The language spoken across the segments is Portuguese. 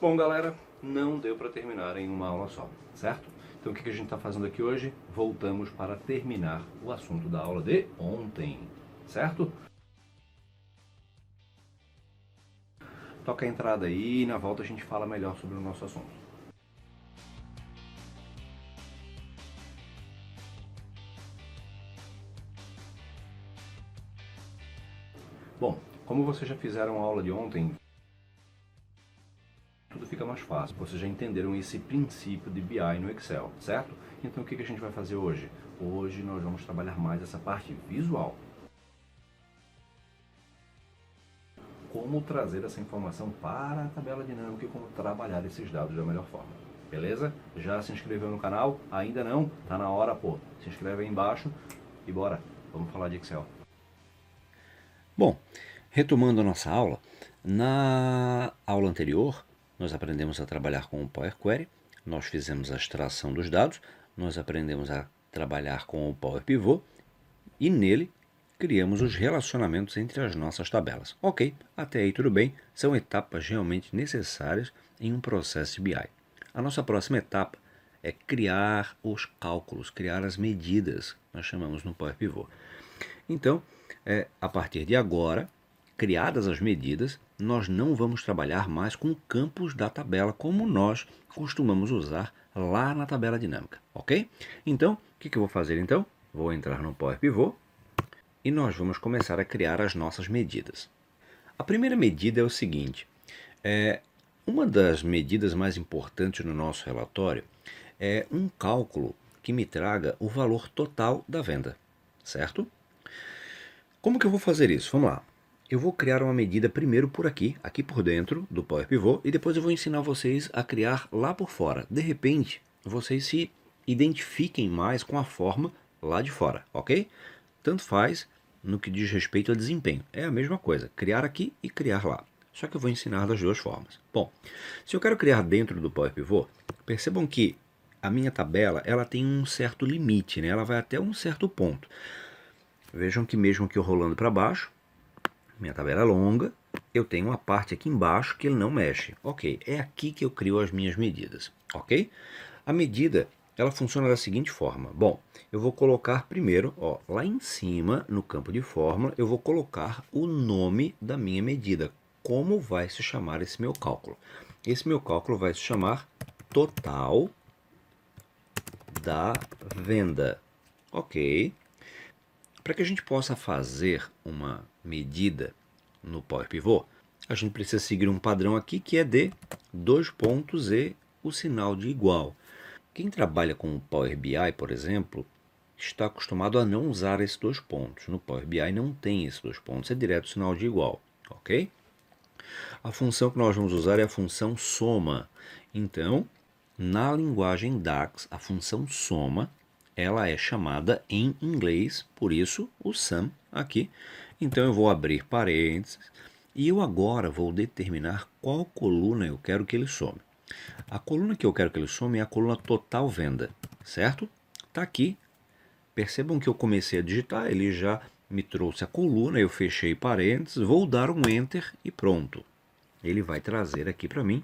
Bom, galera, não deu para terminar em uma aula só, certo? Então o que a gente está fazendo aqui hoje? Voltamos para terminar o assunto da aula de ontem, certo? Toca a entrada aí e na volta a gente fala melhor sobre o nosso assunto. Bom, como vocês já fizeram a aula de ontem, tudo fica mais fácil. Vocês já entenderam esse princípio de BI no Excel, certo? Então o que a gente vai fazer hoje? Hoje nós vamos trabalhar mais essa parte visual. Como trazer essa informação para a tabela dinâmica e como trabalhar esses dados da melhor forma. Beleza? Já se inscreveu no canal? Ainda não? Tá na hora, pô. Se inscreve aí embaixo e bora. Vamos falar de Excel. Bom, retomando a nossa aula, na aula anterior nós aprendemos a trabalhar com o Power Query, nós fizemos a extração dos dados, nós aprendemos a trabalhar com o Power Pivot e nele criamos os relacionamentos entre as nossas tabelas. Ok, até aí tudo bem, são etapas realmente necessárias em um processo de BI. A nossa próxima etapa é criar os cálculos, criar as medidas, nós chamamos no Power Pivot. Então, a partir de agora, criadas as medidas, nós não vamos trabalhar mais com campos da tabela como nós costumamos usar lá na tabela dinâmica, ok? Então, o que eu vou fazer então? Vou entrar no Power Pivot e nós vamos começar a criar as nossas medidas. A primeira medida é o seguinte, uma das medidas mais importantes no nosso relatório é um cálculo que me traga o valor total da venda, certo? Como que eu vou fazer isso? Vamos lá. Eu vou criar uma medida primeiro por aqui por dentro do Power Pivot, e depois eu vou ensinar vocês a criar lá por fora. De repente, vocês se identifiquem mais com a forma lá de fora, ok? Tanto faz no que diz respeito a desempenho. É a mesma coisa, criar aqui e criar lá. Só que eu vou ensinar das duas formas. Bom, se eu quero criar dentro do Power Pivot, percebam que a minha tabela ela tem um certo limite, né? Ela vai até um certo ponto. Vejam que mesmo que eu rolando para baixo, minha tabela é longa, eu tenho uma parte aqui embaixo que ele não mexe. Ok, é aqui que eu crio as minhas medidas, ok? A medida, ela funciona da seguinte forma. Bom, eu vou colocar primeiro, ó, lá em cima, no campo de fórmula, eu vou colocar o nome da minha medida. Como vai se chamar esse meu cálculo? Esse meu cálculo vai se chamar total da venda, ok? Para que a gente possa fazer uma medida no Power Pivot, a gente precisa seguir um padrão aqui que é de 2 pontos e o sinal de igual. Quem trabalha com o Power BI, por exemplo, está acostumado a não usar esses 2 pontos. No Power BI não tem esses 2 pontos, é direto o sinal de igual, ok? A função que nós vamos usar é a função soma. Então, na linguagem DAX, a função soma ela é chamada em inglês, por isso o sum aqui. Então eu vou abrir parênteses e eu agora vou determinar qual coluna eu quero que ele some. A coluna que eu quero que ele some é a coluna total venda, certo? Está aqui. Percebam que eu comecei a digitar, ele já me trouxe a coluna, eu fechei parênteses, vou dar um Enter e pronto. Ele vai trazer aqui para mim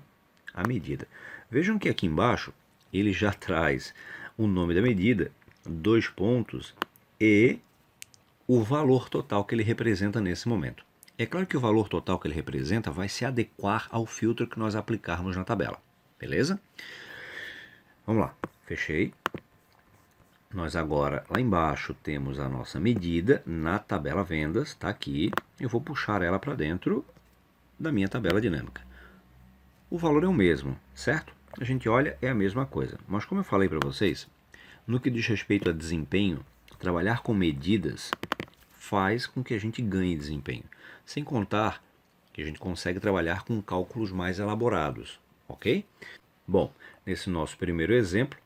a medida. Vejam que aqui embaixo ele já traz o nome da medida, 2 pontos e o valor total que ele representa nesse momento. É claro que o valor total que ele representa vai se adequar ao filtro que nós aplicarmos na tabela, beleza? Vamos lá, fechei. Nós agora, lá embaixo, temos a nossa medida na tabela vendas, está aqui. Eu vou puxar ela para dentro da minha tabela dinâmica. O valor é o mesmo, certo? A gente olha, é a mesma coisa. Mas como eu falei para vocês, no que diz respeito a desempenho, trabalhar com medidas faz com que a gente ganhe desempenho. Sem contar que a gente consegue trabalhar com cálculos mais elaborados, ok? Bom, nesse nosso primeiro exemplo,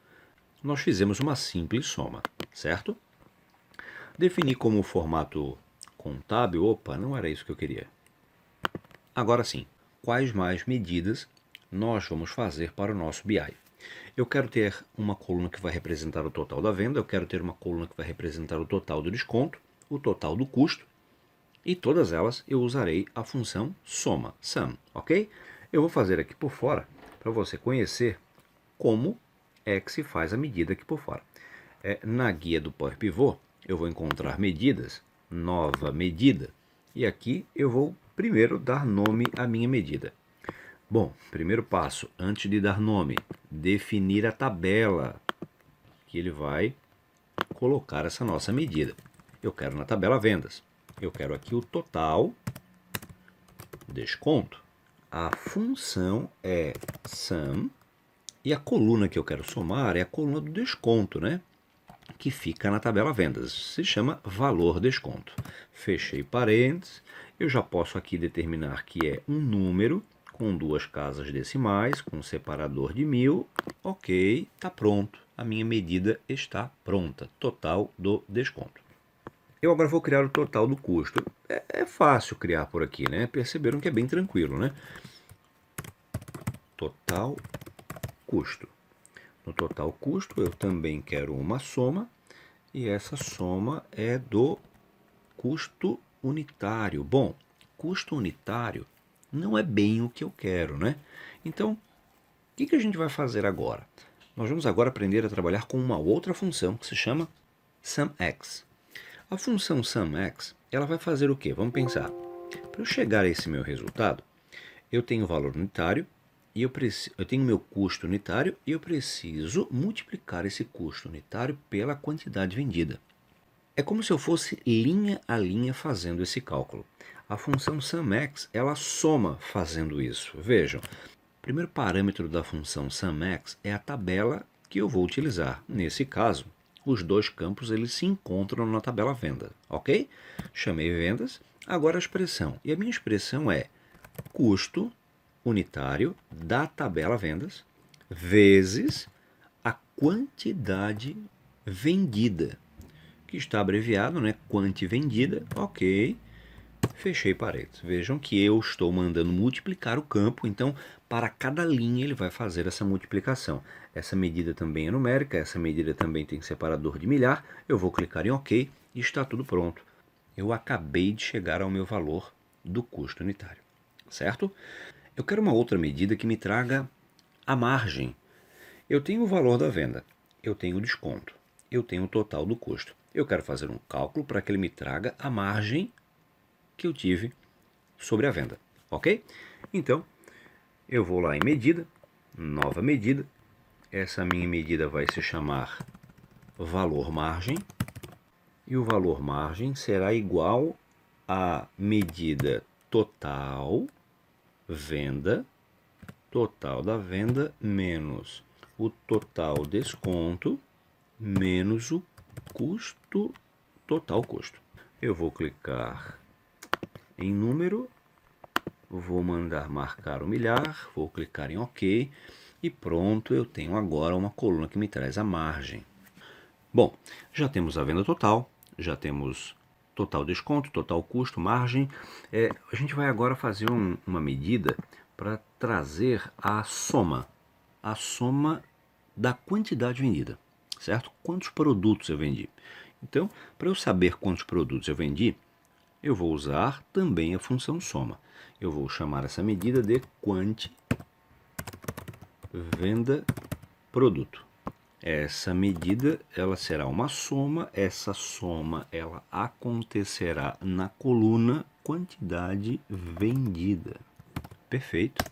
nós fizemos uma simples soma, certo? Defini como formato contábil, opa, não era isso que eu queria. Agora sim, quais mais medidas nós vamos fazer para o nosso BI? Eu quero ter uma coluna que vai representar o total da venda, eu quero ter uma coluna que vai representar o total do desconto, o total do custo, e todas elas eu usarei a função soma, sum, ok? Eu vou fazer aqui por fora para você conhecer como é que se faz a medida aqui por fora. Na guia do Power Pivot, eu vou encontrar medidas, nova medida, e aqui eu vou primeiro dar nome à minha medida. Bom, primeiro passo, antes de dar nome, definir a tabela que ele vai colocar essa nossa medida. Eu quero na tabela vendas, eu quero aqui o total, desconto. A função é sum e a coluna que eu quero somar é a coluna do desconto, né? Que fica na tabela vendas. Se chama valor desconto. Fechei parênteses. Eu já posso aqui determinar que é um número com 2 casas decimais, com um separador de 1000. Ok, está pronto. A minha medida está pronta. Total do desconto. Eu agora vou criar o total do custo. É fácil criar por aqui, né? Perceberam que é bem tranquilo, né? Total custo. No total custo eu também quero uma soma, e essa soma é do custo unitário. Bom, custo unitário não é bem o que eu quero, né? Então, o que a gente vai fazer agora? Nós vamos agora aprender a trabalhar com uma outra função que se chama SUMX. A função SUMX, ela vai fazer o quê? Vamos pensar. Para eu chegar a esse meu resultado, eu tenho o valor unitário, e eu tenho meu custo unitário e eu preciso multiplicar esse custo unitário pela quantidade vendida. É como se eu fosse linha a linha fazendo esse cálculo. A função SUMX, ela soma fazendo isso. Vejam, o primeiro parâmetro da função SUMX é a tabela que eu vou utilizar. Nesse caso, os 2 campos eles se encontram na tabela venda, ok? Chamei vendas, agora a expressão. E a minha expressão é custo unitário da tabela vendas vezes a quantidade vendida, que está abreviado, né? Quanti vendida, ok. Fechei parênteses. Vejam que eu estou mandando multiplicar o campo, então para cada linha ele vai fazer essa multiplicação. Essa medida também é numérica, essa medida também tem separador de milhar. Eu vou clicar em OK e está tudo pronto. Eu acabei de chegar ao meu valor do custo unitário, certo? Eu quero uma outra medida que me traga a margem. Eu tenho o valor da venda, eu tenho o desconto, eu tenho o total do custo. Eu quero fazer um cálculo para que ele me traga a margem que eu tive sobre a venda, ok? Então, eu vou lá em medida, nova medida. Essa minha medida vai se chamar valor margem. E o valor margem será igual à medida total venda, total da venda menos o total desconto menos o custo, total custo. Eu vou clicar em número, vou mandar marcar o milhar, vou clicar em OK e pronto, eu tenho agora uma coluna que me traz a margem. Bom, já temos a venda total, já temos total desconto, total custo, margem. A gente vai agora fazer uma medida para trazer a soma da quantidade vendida, certo? Quantos produtos eu vendi. Então, para eu saber quantos produtos eu vendi, eu vou usar também a função soma. Eu vou chamar essa medida de quanti venda produto. Essa medida ela será uma soma, essa soma ela acontecerá na coluna quantidade vendida. Perfeito.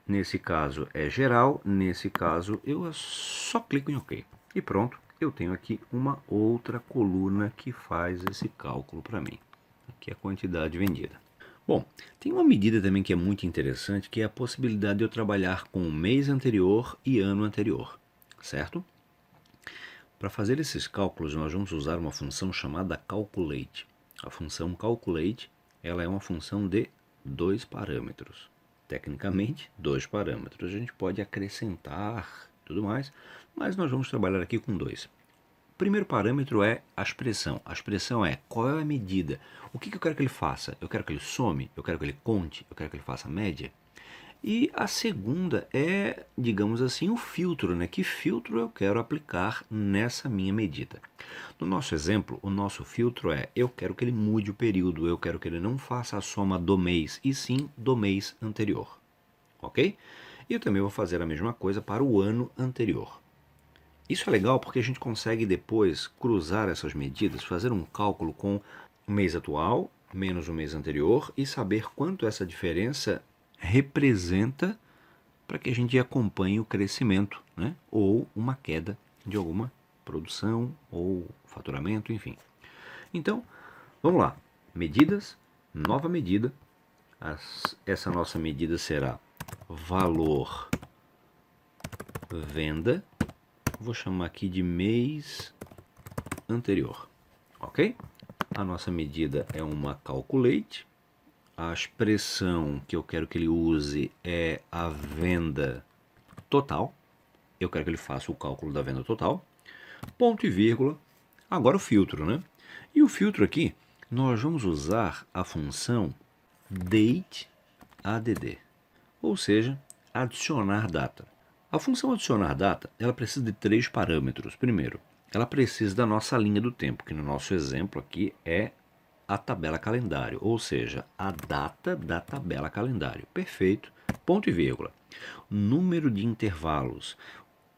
Nesse caso é geral, nesse caso eu só clico em OK. E pronto, eu tenho aqui uma outra coluna que faz esse cálculo para mim. Aqui é a quantidade vendida. Bom, tem uma medida também que é muito interessante, que é a possibilidade de eu trabalhar com o mês anterior e ano anterior, certo? Para fazer esses cálculos, nós vamos usar uma função chamada calculate. A função calculate, ela é uma função de 2 parâmetros. Tecnicamente, 2 parâmetros. A gente pode acrescentar tudo mais, mas nós vamos trabalhar aqui com 2. O primeiro parâmetro é a expressão. A expressão é qual é a medida. O que eu quero que ele faça? Eu quero que ele some? Eu quero que ele conte? Eu quero que ele faça média? E a segunda é, digamos assim, o filtro, né? Que filtro eu quero aplicar nessa minha medida? No nosso exemplo, o nosso filtro é, eu quero que ele mude o período, eu quero que ele não faça a soma do mês, e sim do mês anterior, ok? E eu também vou fazer a mesma coisa para o ano anterior. Isso é legal porque a gente consegue depois cruzar essas medidas, fazer um cálculo com o mês atual menos o mês anterior e saber quanto essa diferença representa para que a gente acompanhe o crescimento, né? Ou uma queda de alguma produção ou faturamento, enfim. Então, vamos lá. Medidas, nova medida. Essa nossa medida será valor venda. Vou chamar aqui de mês anterior, ok? A nossa medida é uma calculate. A expressão que eu quero que ele use é a venda total. Eu quero que ele faça o cálculo da venda total. Ponto e vírgula. Agora o filtro, né? E o filtro aqui, nós vamos usar a função dateAdd, ou seja, adicionar data. A função adicionar data, ela precisa de 3 parâmetros. Primeiro, ela precisa da nossa linha do tempo, que no nosso exemplo aqui é a tabela calendário, ou seja, a data da tabela calendário. Perfeito. Ponto e vírgula. Número de intervalos.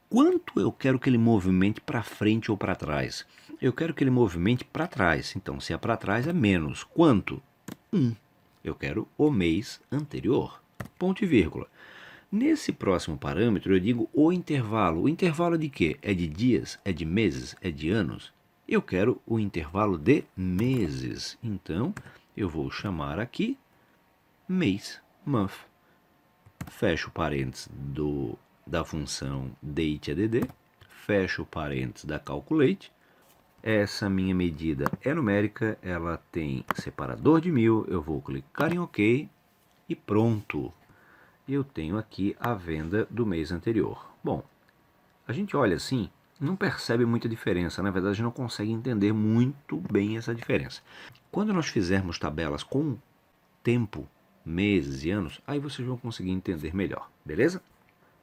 Quanto eu quero que ele movimente para frente ou para trás? Eu quero que ele movimente para trás. Então, se é para trás, é menos. Quanto? 1. Eu quero o mês anterior. Ponto e vírgula. Nesse próximo parâmetro, eu digo o intervalo. O intervalo é de quê? É de dias? É de meses? É de anos? Eu quero o intervalo de meses. Então, eu vou chamar aqui mês, month. Fecho parênteses da função dateAdd, fecho parênteses da calculate. Essa minha medida é numérica, ela tem separador de 1000, eu vou clicar em OK e pronto. Eu tenho aqui a venda do mês anterior. Bom, a gente olha assim, não percebe muita diferença, na verdade não consegue entender muito bem essa diferença. Quando nós fizermos tabelas com tempo, meses e anos, aí vocês vão conseguir entender melhor, beleza?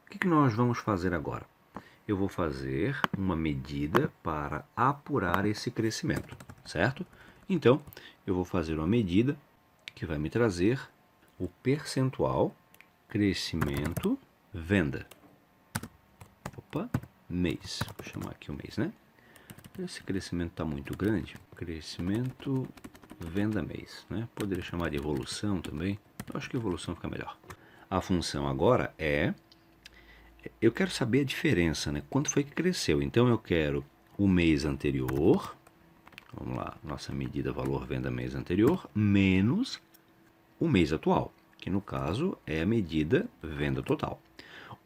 O que nós vamos fazer agora? Eu vou fazer uma medida para apurar esse crescimento, certo? Então, eu vou fazer uma medida que vai me trazer o percentual crescimento venda. Opa, mês. Vou chamar aqui o mês, né? Esse crescimento está muito grande. Crescimento venda mês, né? Poderia chamar de evolução também. Eu acho que evolução fica melhor. A função agora é... Eu quero saber a diferença, né? Quanto foi que cresceu? Então eu quero o mês anterior. Vamos lá, nossa medida valor venda mês anterior menos o mês atual, que no caso é a medida venda total.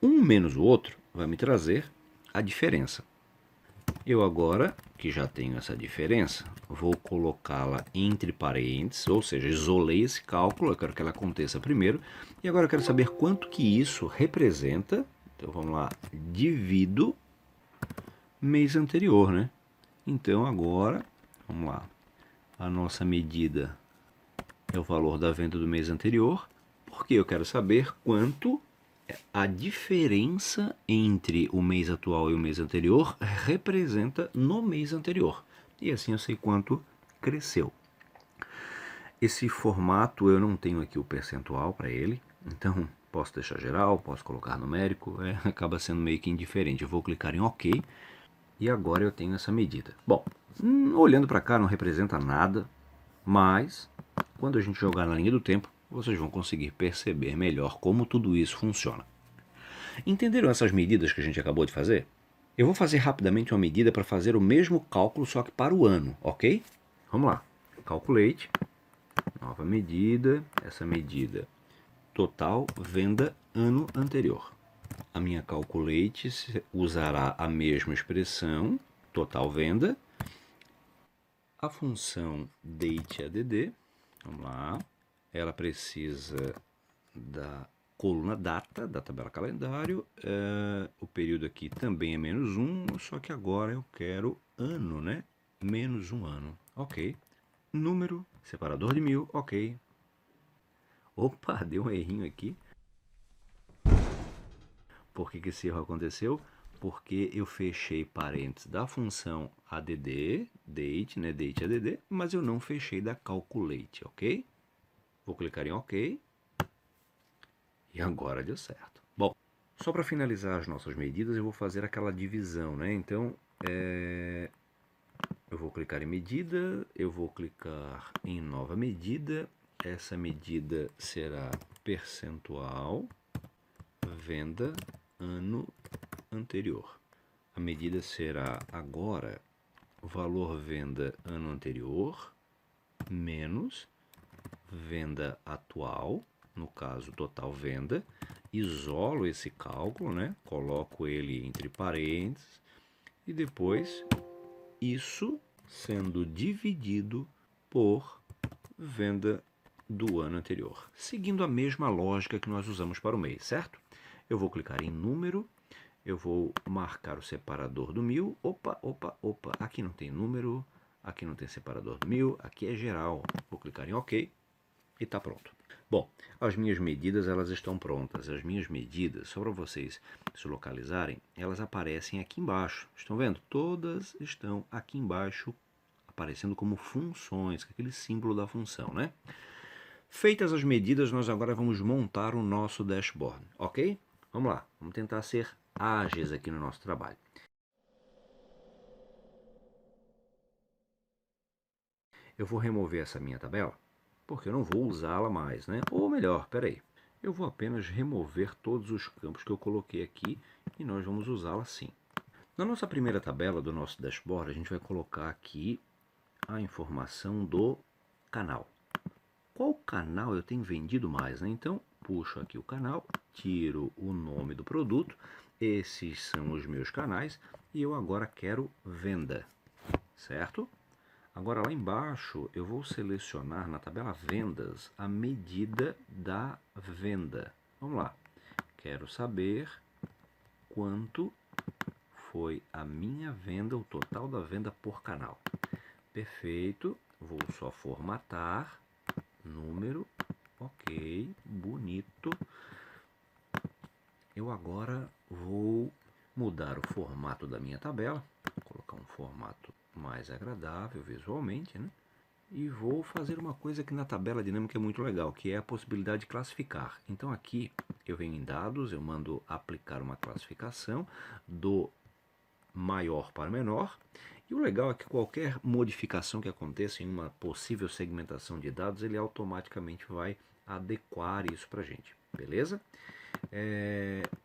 Um menos o outro vai me trazer a diferença. Eu agora, que já tenho essa diferença, vou colocá-la entre parênteses, ou seja, isolei esse cálculo, eu quero que ela aconteça primeiro, e agora eu quero saber quanto que isso representa. Então vamos lá, divido mês anterior, né? Então agora, vamos lá, a nossa medida é o valor da venda do mês anterior, porque eu quero saber quanto a diferença entre o mês atual e o mês anterior representa no mês anterior. E assim eu sei quanto cresceu. Esse formato eu não tenho aqui o percentual para ele, então posso deixar geral, posso colocar numérico, acaba sendo meio que indiferente. Eu vou clicar em OK e agora eu tenho essa medida. Bom, olhando para cá não representa nada, mas quando a gente jogar na linha do tempo, vocês vão conseguir perceber melhor como tudo isso funciona. Entenderam essas medidas que a gente acabou de fazer? Eu vou fazer rapidamente uma medida para fazer o mesmo cálculo, só que para o ano, ok? Vamos lá. Calculate, nova medida, essa medida total venda ano anterior. A minha calculate usará a mesma expressão, total venda, a função dateAdd, vamos lá, ela precisa da coluna data, da tabela calendário, o período aqui também é menos 1, só que agora eu quero ano, né? Menos 1 ano, ok. Número, separador de 1000, ok. Opa, deu um errinho aqui. Por que esse erro aconteceu? Porque eu fechei parênteses da função add, date, né, dateAdd, mas eu não fechei da calculate, ok? Vou clicar em OK. E agora deu certo. Bom, Só para finalizar as nossas medidas, eu vou fazer aquela divisão, né? Então, eu vou clicar em medida, eu vou clicar em nova medida. Essa medida será percentual venda ano anterior. A medida será agora valor venda ano anterior menos venda atual, no caso total venda. Isolo esse cálculo, né? Coloco ele entre parênteses e depois isso sendo dividido por venda do ano anterior, seguindo a mesma lógica que nós usamos para o mês, certo? Eu vou clicar em número, eu vou marcar o separador do 1000, opa, aqui não tem número, aqui não tem separador do 1000, aqui é geral, vou clicar em OK e está pronto. Bom, as minhas medidas elas estão prontas. As minhas medidas, só para vocês se localizarem, elas aparecem aqui embaixo. Estão vendo? Todas estão aqui embaixo, aparecendo como funções, aquele símbolo da função, né? Feitas as medidas, nós agora vamos montar o nosso dashboard, ok? Vamos lá, vamos tentar ser ágeis aqui no nosso trabalho. Eu vou remover essa minha tabela, porque eu não vou usá-la mais, né? Ou melhor, peraí, eu vou apenas remover todos os campos que eu coloquei aqui e nós vamos usá-la assim. Na nossa primeira tabela do nosso dashboard, a gente vai colocar aqui a informação do canal. Qual canal eu tenho vendido mais, né? Então, puxo aqui o canal, tiro o nome do produto, esses são os meus canais e eu agora quero venda, certo? Agora lá embaixo eu vou selecionar na tabela vendas a medida da venda. Vamos lá, quero saber quanto foi a minha venda, o total da venda por canal. Perfeito, vou só formatar, número, ok, bonito. Eu agora vou mudar o formato da minha tabela, vou colocar um formato mais agradável visualmente, né? E vou fazer uma coisa que na tabela dinâmica é muito legal, que é a possibilidade de classificar. Então aqui eu venho em dados, eu mando aplicar uma classificação do maior para menor. E o legal é que qualquer modificação que aconteça em uma possível segmentação de dados, ele automaticamente vai adequar isso para a gente, beleza?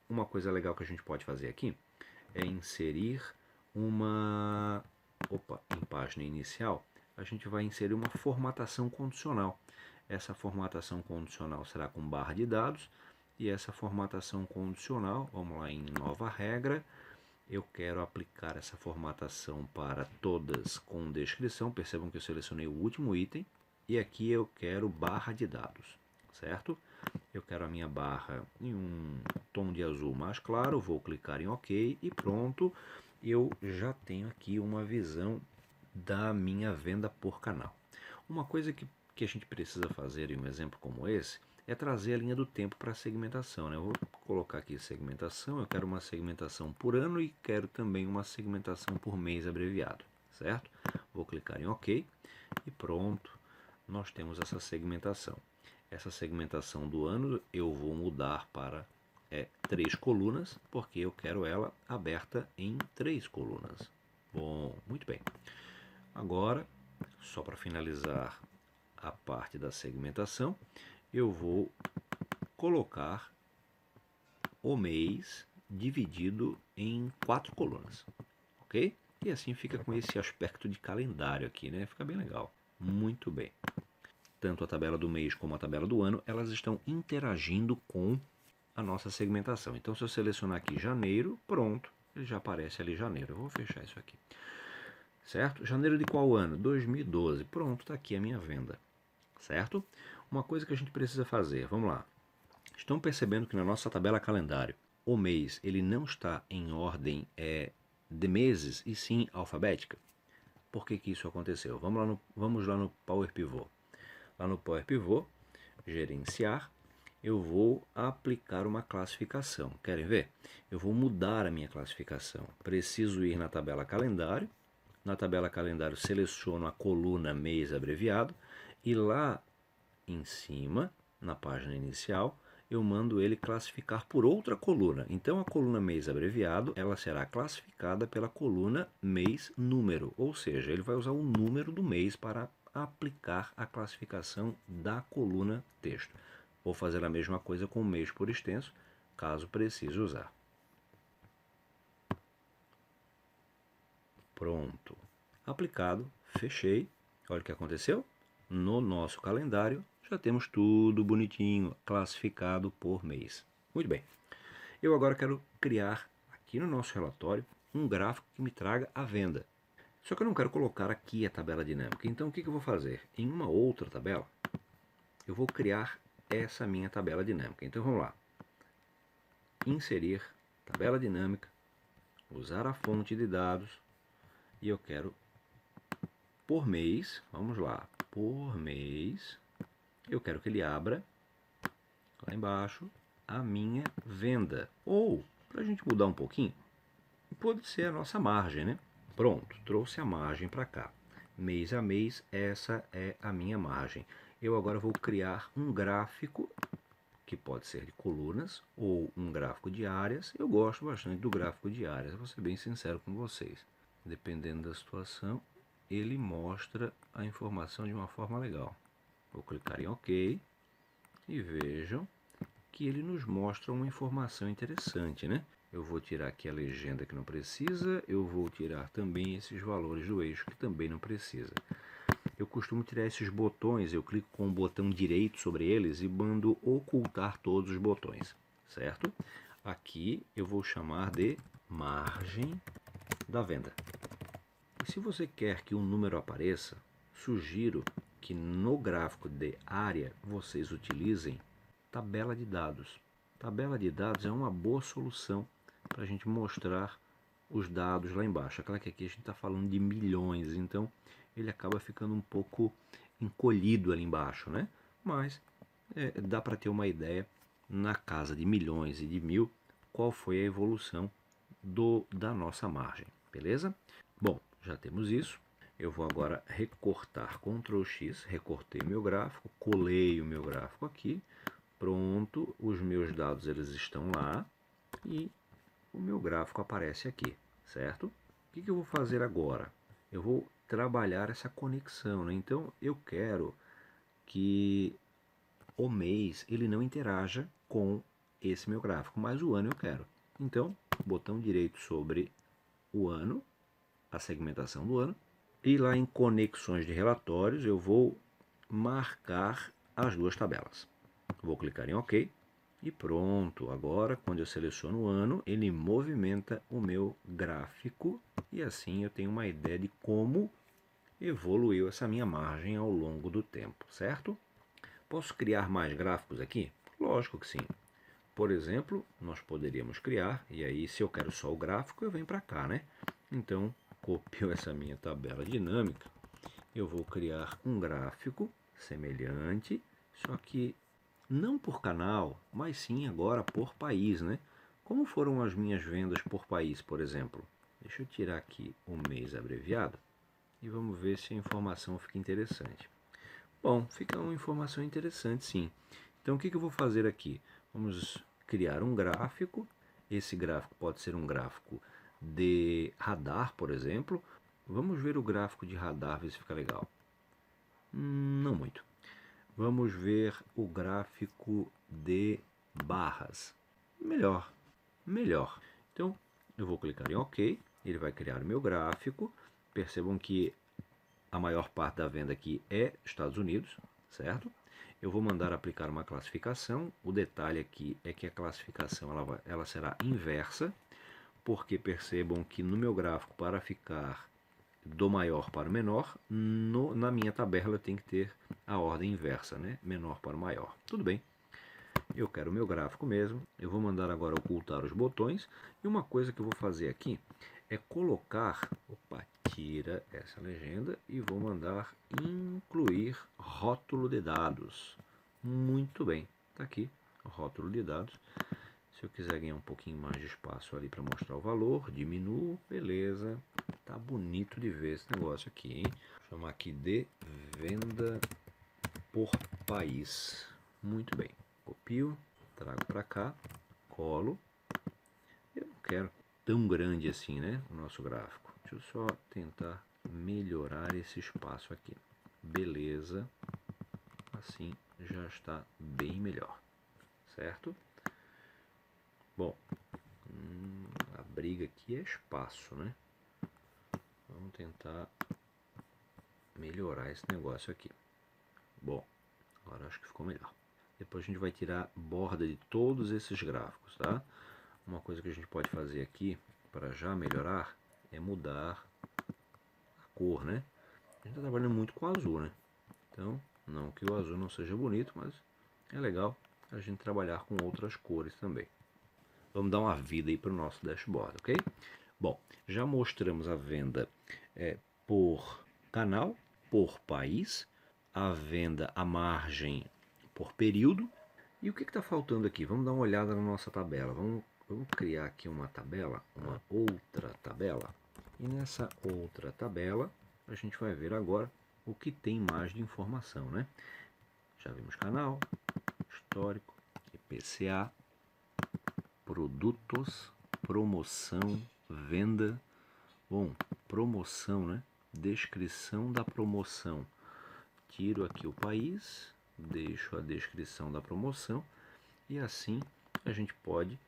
Uma coisa legal que a gente pode fazer aqui é inserir uma... em página inicial, a gente vai inserir uma formatação condicional. Essa formatação condicional será com barra de dados, e essa formatação condicional, vamos lá em nova regra, eu quero aplicar essa formatação para todas com descrição. Percebam que eu selecionei o último item, e aqui eu quero barra de dados, certo? Eu quero a minha barra em um tom de azul mais claro, vou clicar em OK e pronto. Eu já tenho aqui uma visão da minha venda por canal. Uma coisa que a gente precisa fazer em um exemplo como esse é trazer a linha do tempo para a segmentação, né? Eu vou colocar aqui segmentação, eu quero uma segmentação por ano e quero também uma segmentação por mês abreviado, certo? Vou clicar em OK e pronto, nós temos essa segmentação. Essa segmentação do ano eu vou mudar para 3 colunas, porque eu quero ela aberta em 3 colunas. Bom, muito bem. Agora, só para finalizar a parte da segmentação, eu vou colocar o mês dividido em 4 colunas, ok? E assim fica com esse aspecto de calendário aqui, né? Fica bem legal. Muito bem. Tanto a tabela do mês como a tabela do ano, elas estão interagindo com a nossa segmentação. Então, se eu selecionar aqui janeiro, pronto, ele já aparece ali janeiro. Eu vou fechar isso aqui. Certo? Janeiro de qual ano? 2012. Pronto, está aqui a minha venda. Certo? Uma coisa que a gente precisa fazer, vamos lá. Estão percebendo que na nossa tabela calendário, o mês ele não está em ordem de meses, e sim alfabética? Por que isso aconteceu? Vamos lá no Power Pivot. Lá no Power Pivot, gerenciar, eu vou aplicar uma classificação. Querem ver? Eu vou mudar a minha classificação. Preciso ir na tabela calendário. Na tabela calendário seleciono a coluna mês abreviado e lá em cima, na página inicial, eu mando ele classificar por outra coluna. Então a coluna mês abreviado, ela será classificada pela coluna mês número, ou seja, ele vai usar o número do mês para aplicar a classificação da coluna texto. Vou fazer a mesma coisa com o mês por extenso, caso precise usar. Pronto. Aplicado, fechei. Olha o que aconteceu. No nosso calendário já temos tudo bonitinho, classificado por mês. Muito bem. Eu agora quero criar aqui no nosso relatório um gráfico que me traga a venda. Só que eu não quero colocar aqui a tabela dinâmica. Então o que eu vou fazer? Em uma outra tabela, eu vou criar essa minha tabela dinâmica. Então vamos lá. Inserir tabela dinâmica, usar a fonte de dados e eu quero por mês, vamos lá, por mês, eu quero que ele abra lá embaixo a minha venda. Ou, para a gente mudar um pouquinho, pode ser a nossa margem, né? Pronto, trouxe a margem para cá. Mês a mês, essa é a minha margem. Eu agora vou criar um gráfico, que pode ser de colunas, ou um gráfico de áreas. Eu gosto bastante do gráfico de áreas, vou ser bem sincero com vocês. Dependendo da situação, ele mostra a informação de uma forma legal. Vou clicar em OK e vejam que ele nos mostra uma informação interessante, né? Eu vou tirar aqui a legenda que não precisa, eu vou tirar também esses valores do eixo que também não precisa. Eu costumo tirar esses botões, eu clico com o botão direito sobre eles e mando ocultar todos os botões, certo? Aqui eu vou chamar de margem da venda. E se você quer que um número apareça, sugiro que no gráfico de área vocês utilizem tabela de dados. Tabela de dados é uma boa solução para a gente mostrar os dados lá embaixo. Aquela que aqui a gente está falando de milhões, então ele acaba ficando um pouco encolhido ali embaixo, né? Mas dá para ter uma ideia na casa de milhões e de mil qual foi a evolução da nossa margem, beleza? Bom, já temos isso. Eu vou agora recortar, Ctrl X, recortei meu gráfico, colei o meu gráfico aqui, pronto, os meus dados eles estão lá e o meu gráfico aparece aqui, certo? O que eu vou fazer agora? Eu vou trabalhar essa conexão, né? Então eu quero que o mês ele não interaja com esse meu gráfico, mas o ano eu quero. Então, botão direito sobre o ano, a segmentação do ano, e lá em conexões de relatórios eu vou marcar as duas tabelas. Vou clicar em OK e pronto. Agora, quando eu seleciono o ano, ele movimenta o meu gráfico e assim eu tenho uma ideia de como evoluiu essa minha margem ao longo do tempo, certo? Posso criar mais gráficos aqui? Lógico que sim. Por exemplo, nós poderíamos criar, e aí se eu quero só o gráfico, eu venho para cá, né? Então, copio essa minha tabela dinâmica, eu vou criar um gráfico semelhante, só que não por canal, mas sim agora por país, né? Como foram as minhas vendas por país, por exemplo? Deixa eu tirar aqui o mês abreviado e vamos ver se a informação fica interessante. Bom, fica uma informação interessante sim. Então o que eu vou fazer aqui? Vamos criar um gráfico. Esse gráfico pode ser um gráfico de radar, por exemplo. Vamos ver o gráfico de radar, ver se fica legal. Não muito. Vamos ver o gráfico de barras. Melhor, melhor. Então, eu vou clicar em OK. Ele vai criar o meu gráfico. Percebam que a maior parte da venda aqui é Estados Unidos, certo? Eu vou mandar aplicar uma classificação. O detalhe aqui é que a classificação ela será inversa, porque percebam que no meu gráfico, para ficar do maior para o menor, na minha tabela tem que ter a ordem inversa, né? Menor para o maior. Tudo bem. Eu quero o meu gráfico mesmo. Eu vou mandar agora ocultar os botões. E uma coisa que eu vou fazer aqui é colocar... Opa, tira essa legenda e vou mandar incluir rótulo de dados. Muito bem. Está aqui o rótulo de dados. Se eu quiser ganhar um pouquinho mais de espaço ali para mostrar o valor, diminuo, beleza. Tá bonito de ver esse negócio aqui, hein? Vou chamar aqui de venda por país. Muito bem. Copio, trago para cá, colo. Eu não quero tão grande assim, né, o nosso gráfico. Deixa eu só tentar melhorar esse espaço aqui. Beleza, assim já está bem melhor, certo? Bom, a briga aqui é espaço, né? Vamos tentar melhorar esse negócio aqui. Bom, agora acho que ficou melhor. Depois a gente vai tirar borda de todos esses gráficos, tá? Uma coisa que a gente pode fazer aqui para já melhorar é mudar a cor, né? A gente está trabalhando muito com azul, né? Então, não que o azul não seja bonito, mas é legal a gente trabalhar com outras cores também. Vamos dar uma vida aí para o nosso dashboard, ok? Bom, já mostramos a venda por canal, por país, a venda à margem por período. E o que está faltando aqui? Vamos dar uma olhada na nossa tabela. Vamos criar aqui uma tabela, uma outra tabela. E nessa outra tabela, a gente vai ver agora o que tem mais de informação, né? Já vimos canal, histórico, IPCA, produtos, promoção, venda. Bom, promoção, né? Descrição da promoção. Tiro aqui o país, deixo a descrição da promoção e assim a gente pode,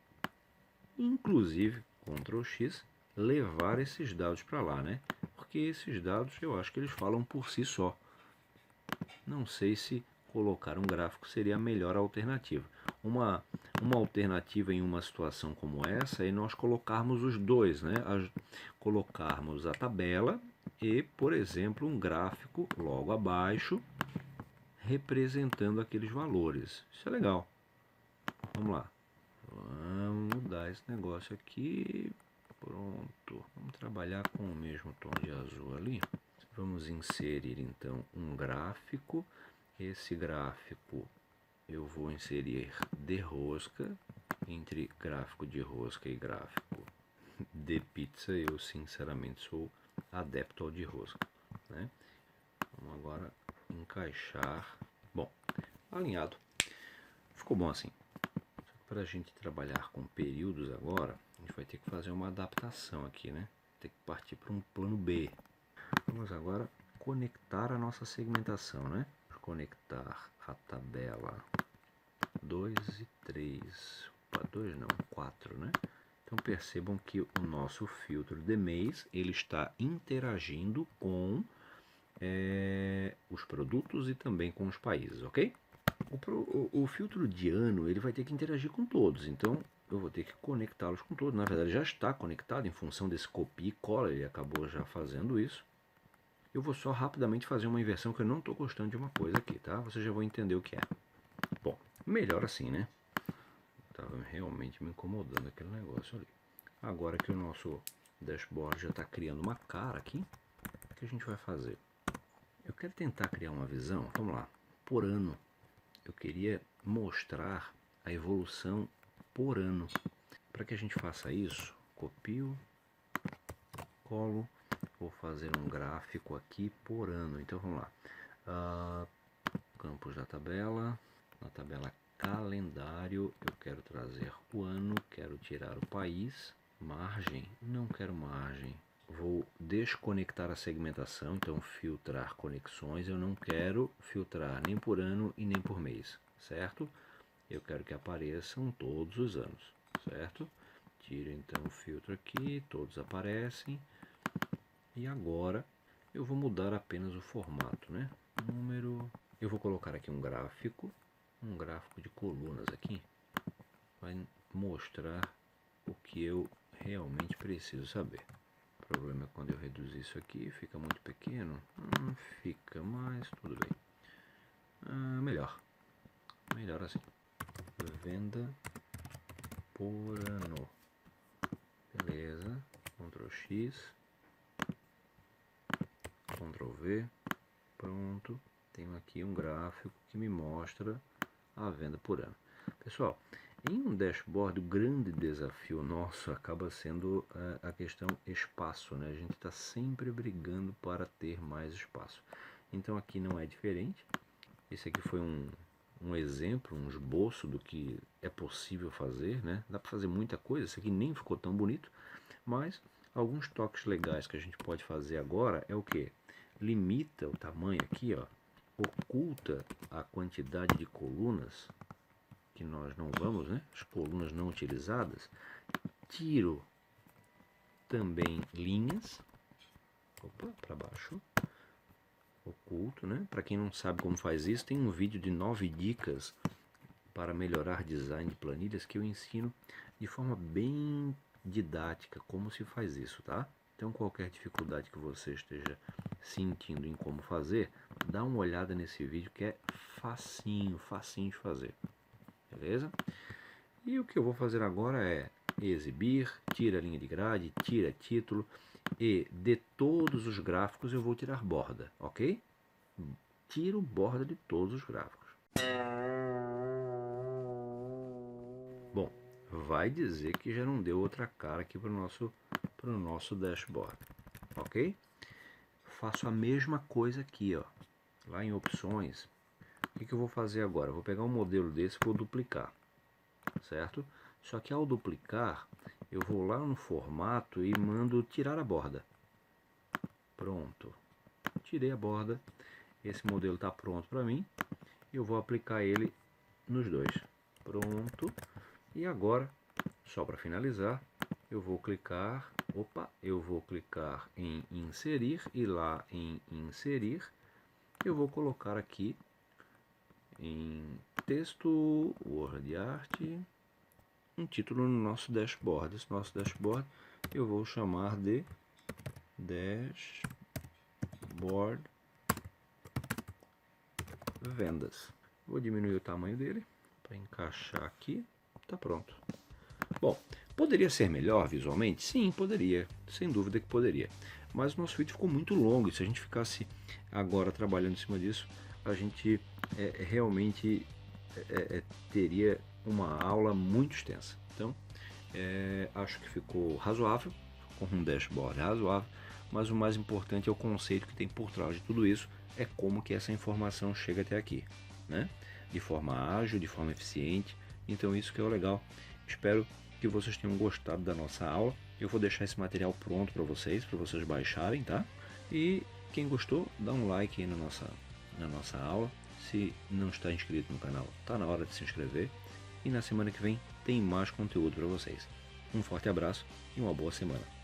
inclusive, Ctrl X, levar esses dados para lá, né? Porque esses dados eu acho que eles falam por si só. Não sei se colocar um gráfico seria a melhor alternativa. Uma alternativa em uma situação como essa é nós colocarmos os dois, né? Colocarmos a tabela e, por exemplo, um gráfico logo abaixo representando aqueles valores. Isso é legal. Vamos lá. Vamos mudar esse negócio aqui. Pronto. Vamos trabalhar com o mesmo tom de azul ali. Vamos inserir então um gráfico. Esse gráfico eu vou inserir de rosca. Entre gráfico de rosca e gráfico de pizza, eu sinceramente sou adepto ao de rosca, né? Vamos agora encaixar. Bom, alinhado. Ficou bom assim. Para a gente trabalhar com períodos agora, a gente vai ter que fazer uma adaptação aqui, né? Tem que partir para um plano B. Vamos agora conectar a nossa segmentação, né? Conectar a tabela 2 e 3. Opa, 2 não, 4, né? Então percebam que o nosso filtro de mês ele está interagindo com os produtos e também com os países, ok? O filtro de ano ele vai ter que interagir com todos, então eu vou ter que conectá-los com todos. Na verdade já está conectado em função desse copia e cola, ele acabou já fazendo isso. Eu vou só rapidamente fazer uma inversão que eu não estou gostando de uma coisa aqui, tá? Vocês já vão entender o que é. Bom, melhor assim, né? Estava realmente me incomodando aquele negócio ali. Agora que o nosso dashboard já está criando uma cara aqui, o que a gente vai fazer? Eu quero tentar criar uma visão, vamos lá, por ano. Eu queria mostrar a evolução por ano. Para que a gente faça isso, copio, colo, vou fazer um gráfico aqui por ano. Então vamos lá, campos da tabela, na tabela calendário eu quero trazer o ano, quero tirar o país, margem, não quero margem. Vou desconectar a segmentação, então filtrar conexões, eu não quero filtrar nem por ano e nem por mês, certo? Eu quero que apareçam todos os anos, certo? Tiro então o filtro aqui, todos aparecem. E agora eu vou mudar apenas o formato, né? Número, eu vou colocar aqui um gráfico de colunas aqui, vai mostrar o que eu realmente preciso saber. O problema é quando eu reduzir isso aqui, fica muito pequeno. Fica, mas tudo bem. Melhor assim. Venda por ano. Beleza. Ctrl X. Ctrl V. Pronto. Tenho aqui um gráfico que me mostra a venda por ano. Pessoal, em um dashboard, o grande desafio nosso acaba sendo a questão espaço, né? A gente está sempre brigando para ter mais espaço. Então aqui não é diferente. Esse aqui foi um um exemplo, um esboço do que é possível fazer, né? Dá para fazer muita coisa, isso aqui nem ficou tão bonito, mas alguns toques legais que a gente pode fazer agora é o que? Limita o tamanho aqui, ó, oculta a quantidade de colunas que nós não vamos, né? As colunas não utilizadas. Tiro também linhas, opa, para baixo, oculto, né? Para quem não sabe como faz isso, tem um vídeo de 9 dicas para melhorar design de planilhas que eu ensino de forma bem didática como se faz isso, tá? Então qualquer dificuldade que você esteja sentindo em como fazer, dá uma olhada nesse vídeo que é facinho, facinho de fazer, beleza? E o que eu vou fazer agora é exibir, tira linha de grade, tira título e de todos os gráficos eu vou tirar borda, ok? Tiro borda de todos os gráficos. Bom, vai dizer que já não deu outra cara aqui para o nosso dashboard, ok? Faço a mesma coisa aqui, ó, lá em opções. O que eu vou fazer agora? Eu vou pegar um modelo desse e vou duplicar, certo? Só que ao duplicar, eu vou lá no formato e mando tirar a borda. Pronto, tirei a borda. Esse modelo está pronto para mim. Eu vou aplicar ele nos dois. Pronto. E agora, só para finalizar, eu vou clicar, eu vou clicar em inserir e lá em inserir eu vou colocar aqui em texto, Word Art, um título no nosso dashboard. Esse nosso dashboard eu vou chamar de Dashboard Vendas. Vou diminuir o tamanho dele para encaixar aqui. Tá pronto. Bom, poderia ser melhor visualmente? Sim, poderia. Sem dúvida que poderia. Mas o nosso vídeo ficou muito longo e se a gente ficasse agora trabalhando em cima disso, a gente realmente teria uma aula muito extensa. Então, acho que ficou razoável, com um dashboard razoável, mas o mais importante é o conceito que tem por trás de tudo isso, é como que essa informação chega até aqui, né? De forma ágil, de forma eficiente. Então isso que é o legal. Espero que vocês tenham gostado da nossa aula. Eu vou deixar esse material pronto para vocês baixarem, tá? E quem gostou, dá um like aí na nossa aula. Se não está inscrito no canal, tá na hora de se inscrever. E na semana que vem tem mais conteúdo para vocês. Um forte abraço e uma boa semana.